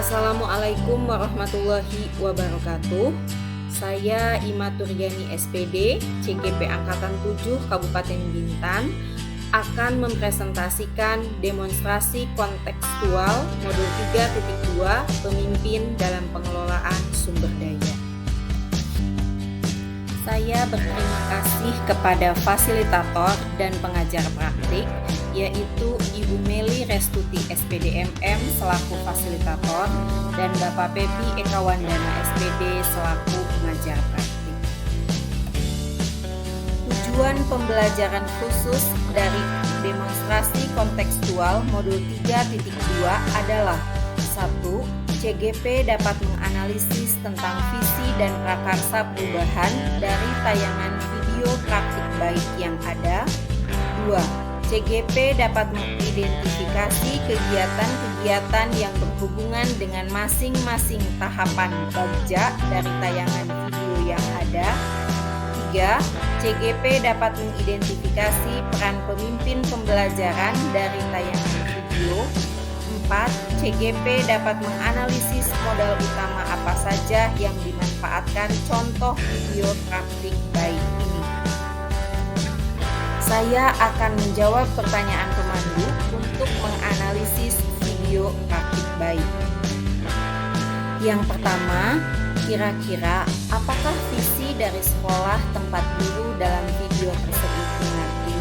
Assalamualaikum warahmatullahi wabarakatuh. Saya Ima Turyani SPD, CGP Angkatan 7 Kabupaten Bintan, akan mempresentasikan demonstrasi kontekstual modul 3.2 Pemimpin dalam Pengelolaan Sumber Daya. Saya berterima kasih kepada fasilitator dan pengajar praktik, yaitu Ibu Meli Restuti SPD MM selaku fasilitator dan Bapak Pepi Eka Wandana SPD selaku pengajar praktik. Tujuan pembelajaran khusus dari demonstrasi kontekstual modul 3.2 adalah 1. CGP dapat menganalisis tentang visi dan prakarsa perubahan dari tayangan video praktik baik yang ada. 2. CGP dapat mengidentifikasi kegiatan-kegiatan yang berhubungan dengan masing-masing tahapan bagja dari tayangan video yang ada. 3. CGP dapat mengidentifikasi peran pemimpin pembelajaran dari tayangan video. 4. CGP dapat menganalisis modal utama apa saja yang dimanfaatkan contoh video praktik baik ini. Saya akan menjawab pertanyaan pemandu untuk menganalisis video praktik baik. Yang pertama, kira-kira apakah visi dari sekolah tempat guru dalam video tersebut mengerti?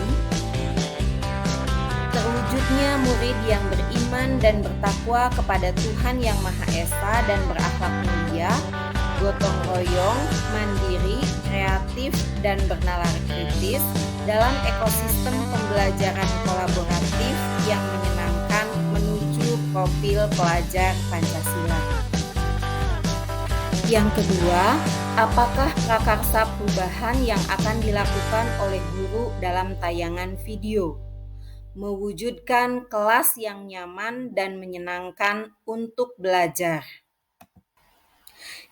Terwujudnya murid yang beriman dan bertakwa kepada Tuhan Yang Maha Esa dan berakhlak mulia, gotong royong, mandiri, kreatif, dan bernalar kritis dalam ekosistem pembelajaran kolaboratif yang menyenangkan menuju profil pelajar Pancasila. Yang kedua, apakah prakarsa perubahan yang akan dilakukan oleh guru dalam tayangan video? Mewujudkan kelas yang nyaman dan menyenangkan untuk belajar.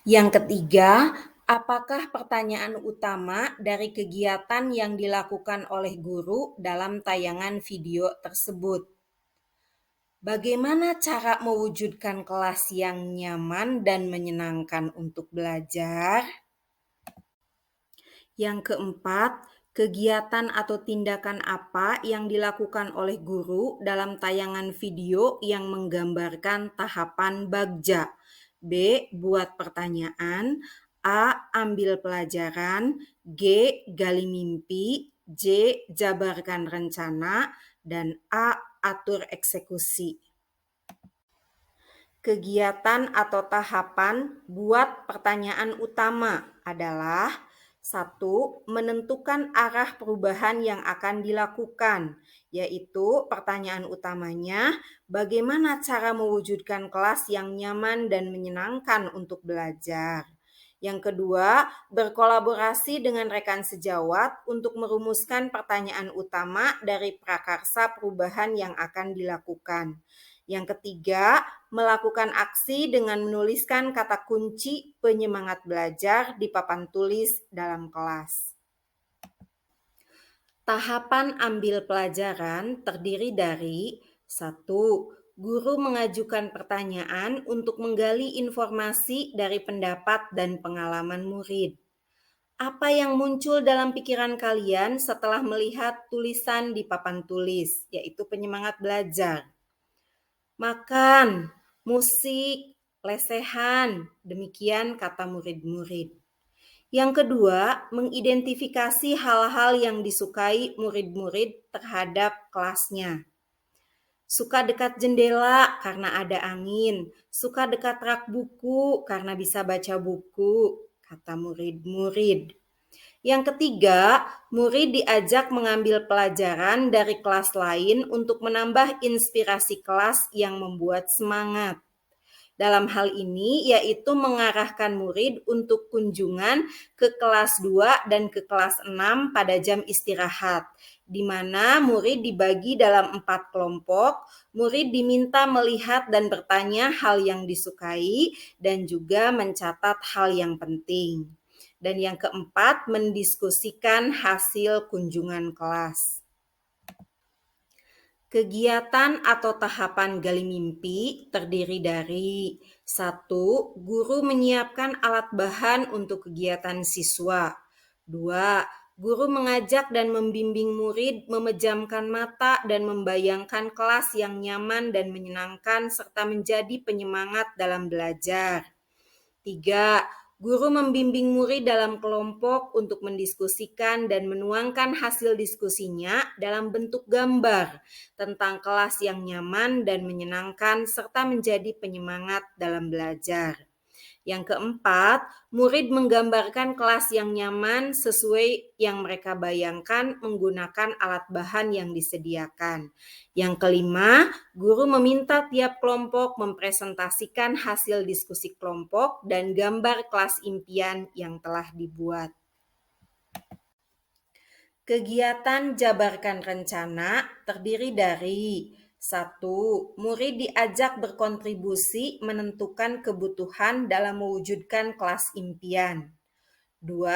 Yang ketiga, apakah pertanyaan utama dari kegiatan yang dilakukan oleh guru dalam tayangan video tersebut? Bagaimana cara mewujudkan kelas yang nyaman dan menyenangkan untuk belajar? Yang keempat, kegiatan atau tindakan apa yang dilakukan oleh guru dalam tayangan video yang menggambarkan tahapan bagja? B. Buat pertanyaan. A. Ambil pelajaran. G. Gali mimpi. J. Jabarkan rencana. Dan A. Atur eksekusi. Kegiatan atau tahapan buat pertanyaan utama adalah 1. Menentukan arah perubahan yang akan dilakukan, yaitu pertanyaan utamanya, bagaimana cara mewujudkan kelas yang nyaman dan menyenangkan untuk belajar. Yang kedua, berkolaborasi dengan rekan sejawat untuk merumuskan pertanyaan utama dari prakarsa perubahan yang akan dilakukan. Yang ketiga, melakukan aksi dengan menuliskan kata kunci penyemangat belajar di papan tulis dalam kelas. Tahapan ambil pelajaran terdiri dari 1. Guru mengajukan pertanyaan untuk menggali informasi dari pendapat dan pengalaman murid. Apa yang muncul dalam pikiran kalian setelah melihat tulisan di papan tulis, yaitu penyemangat belajar? Makan, musik, lesehan, demikian kata murid-murid. Yang kedua, mengidentifikasi hal-hal yang disukai murid-murid terhadap kelasnya. Suka dekat jendela karena ada angin, suka dekat rak buku karena bisa baca buku, kata murid-murid. Yang ketiga, murid diajak mengambil pelajaran dari kelas lain untuk menambah inspirasi kelas yang membuat semangat. Dalam hal ini, yaitu mengarahkan murid untuk kunjungan ke kelas 2 dan ke kelas 6 pada jam istirahat, di mana murid dibagi dalam 4 kelompok. Murid diminta melihat dan bertanya hal yang disukai dan juga mencatat hal yang penting. Dan yang keempat, mendiskusikan hasil kunjungan kelas. Kegiatan atau tahapan gali mimpi terdiri dari 1. Guru menyiapkan alat bahan untuk kegiatan siswa. 2. Guru mengajak dan membimbing murid memejamkan mata dan membayangkan kelas yang nyaman dan menyenangkan serta menjadi penyemangat dalam belajar. 3. Guru membimbing murid dalam kelompok untuk mendiskusikan dan menuangkan hasil diskusinya dalam bentuk gambar tentang kelas yang nyaman dan menyenangkan serta menjadi penyemangat dalam belajar. Yang keempat, murid menggambarkan kelas yang nyaman sesuai yang mereka bayangkan menggunakan alat bahan yang disediakan. Yang kelima, guru meminta tiap kelompok mempresentasikan hasil diskusi kelompok dan gambar kelas impian yang telah dibuat. Kegiatan jabarkan rencana terdiri dari 1. Murid diajak berkontribusi menentukan kebutuhan dalam mewujudkan kelas impian. 2.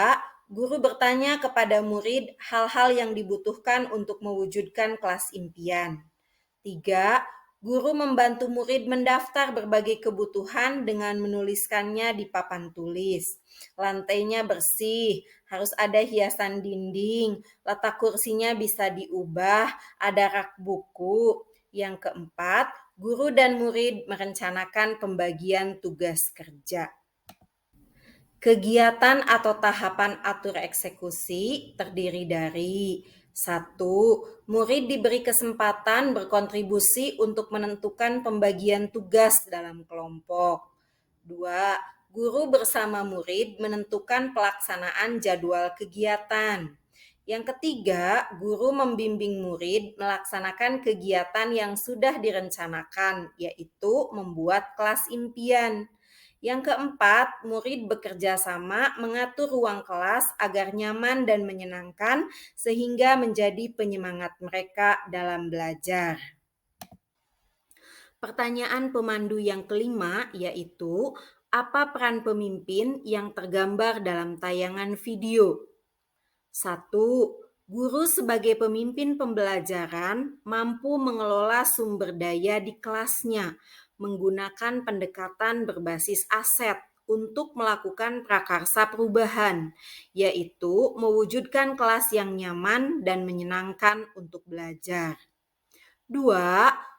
Guru bertanya kepada murid hal-hal yang dibutuhkan untuk mewujudkan kelas impian. 3. Guru membantu murid mendaftar berbagai kebutuhan dengan menuliskannya di papan tulis. Lantainya bersih, harus ada hiasan dinding, letak kursinya bisa diubah, ada rak buku. Yang keempat, guru dan murid merencanakan pembagian tugas kerja. Kegiatan atau tahapan atur eksekusi terdiri dari 1. Murid diberi kesempatan berkontribusi untuk menentukan pembagian tugas dalam kelompok. 2. Guru bersama murid menentukan pelaksanaan jadwal kegiatan. Yang ketiga, guru membimbing murid melaksanakan kegiatan yang sudah direncanakan, yaitu membuat kelas impian. Yang keempat, murid bekerja sama mengatur ruang kelas agar nyaman dan menyenangkan sehingga menjadi penyemangat mereka dalam belajar. Pertanyaan pemandu yang kelima yaitu, apa peran pemimpin yang tergambar dalam tayangan video? 1. Guru sebagai pemimpin pembelajaran mampu mengelola sumber daya di kelasnya menggunakan pendekatan berbasis aset untuk melakukan prakarsa perubahan, yaitu mewujudkan kelas yang nyaman dan menyenangkan untuk belajar. 2.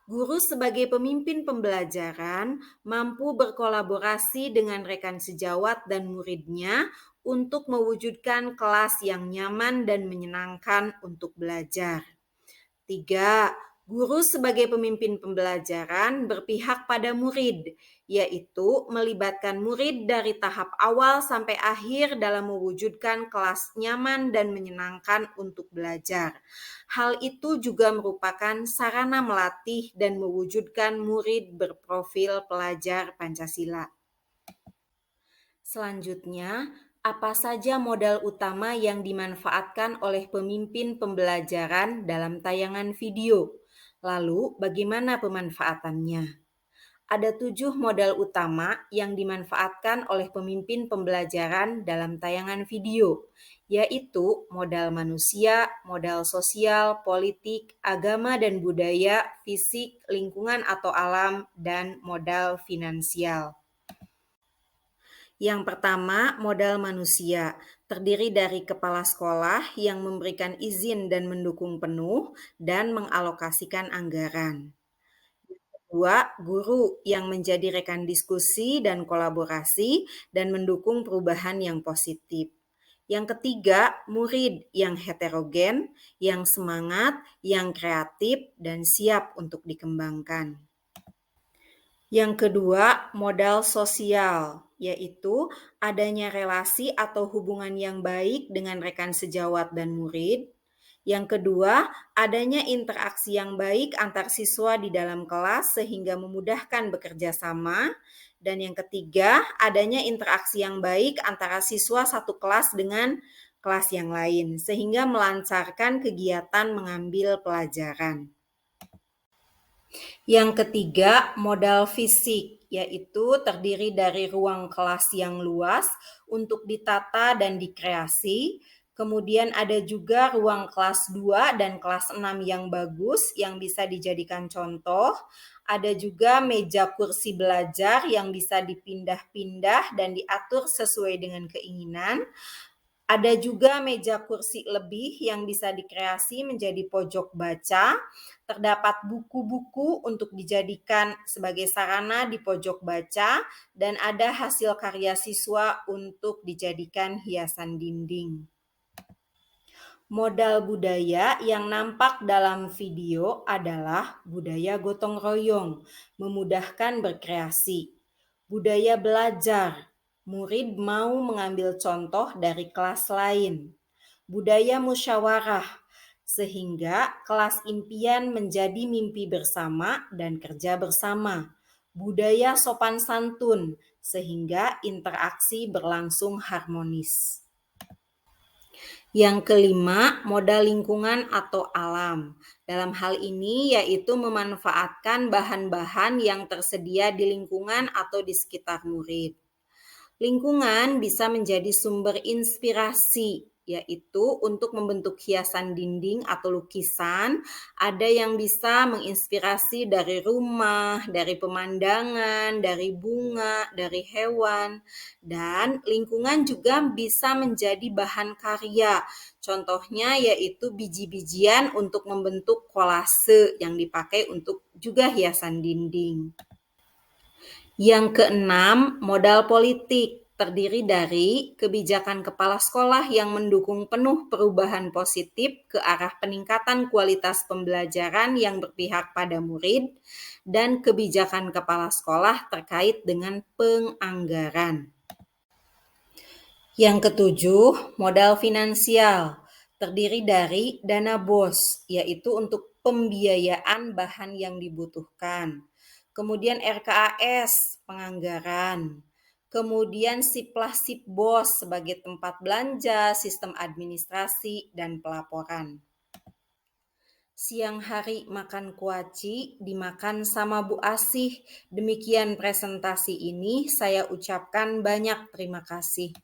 Guru sebagai pemimpin pembelajaran mampu berkolaborasi dengan rekan sejawat dan muridnya untuk mewujudkan kelas yang nyaman dan menyenangkan untuk belajar. 3. Guru sebagai pemimpin pembelajaran berpihak pada murid, yaitu melibatkan murid dari tahap awal sampai akhir dalam mewujudkan kelas nyaman dan menyenangkan untuk belajar. Hal itu juga merupakan sarana melatih dan mewujudkan murid berprofil pelajar Pancasila. Selanjutnya, apa saja modal utama yang dimanfaatkan oleh pemimpin pembelajaran dalam tayangan video? Lalu, bagaimana pemanfaatannya? Ada 7 modal utama yang dimanfaatkan oleh pemimpin pembelajaran dalam tayangan video, yaitu modal manusia, modal sosial, politik, agama dan budaya, fisik, lingkungan atau alam, dan modal finansial. Yang pertama, modal manusia, terdiri dari kepala sekolah yang memberikan izin dan mendukung penuh dan mengalokasikan anggaran. Kedua, guru yang menjadi rekan diskusi dan kolaborasi dan mendukung perubahan yang positif. Yang ketiga, murid yang heterogen, yang semangat, yang kreatif, dan siap untuk dikembangkan. Yang kedua, modal sosial, yaitu adanya relasi atau hubungan yang baik dengan rekan sejawat dan murid. Yang kedua, adanya interaksi yang baik antar siswa di dalam kelas sehingga memudahkan bekerja sama. Dan yang ketiga, adanya interaksi yang baik antara siswa satu kelas dengan kelas yang lain sehingga melancarkan kegiatan mengambil pelajaran. Yang ketiga, modal fisik, yaitu terdiri dari ruang kelas yang luas untuk ditata dan dikreasi, Kemudian ada juga ruang kelas 2 dan kelas 6 yang bagus yang bisa dijadikan contoh. Ada juga meja kursi belajar yang bisa dipindah-pindah dan diatur sesuai dengan keinginan. Ada juga meja kursi lebih yang bisa dikreasi menjadi pojok baca. Terdapat buku-buku untuk dijadikan sebagai sarana di pojok baca dan ada hasil karya siswa untuk dijadikan hiasan dinding. Modal budaya yang nampak dalam video adalah budaya gotong royong, memudahkan berkreasi. Budaya belajar, murid mau mengambil contoh dari kelas lain. Budaya musyawarah, sehingga kelas impian menjadi mimpi bersama dan kerja bersama. Budaya sopan santun, sehingga interaksi berlangsung harmonis. Yang kelima, modal lingkungan atau alam. Dalam hal ini yaitu memanfaatkan bahan-bahan yang tersedia di lingkungan atau di sekitar murid. Lingkungan bisa menjadi sumber inspirasi, yaitu untuk membentuk hiasan dinding atau lukisan. Ada yang bisa menginspirasi dari rumah, dari pemandangan, dari bunga, dari hewan. Dan lingkungan juga bisa menjadi bahan karya. Contohnya yaitu biji-bijian untuk membentuk kolase yang dipakai untuk juga hiasan dinding. Yang keenam, modal politik terdiri dari kebijakan kepala sekolah yang mendukung penuh perubahan positif ke arah peningkatan kualitas pembelajaran yang berpihak pada murid dan kebijakan kepala sekolah terkait dengan penganggaran. Yang ketujuh, modal finansial terdiri dari dana BOS, yaitu untuk pembiayaan bahan yang dibutuhkan. Kemudian RKAS, penganggaran. Kemudian Siplas-Sipbos sebagai tempat belanja, sistem administrasi, dan pelaporan. Siang hari makan kuaci, dimakan sama Bu Asih. Demikian presentasi ini, saya ucapkan banyak terima kasih.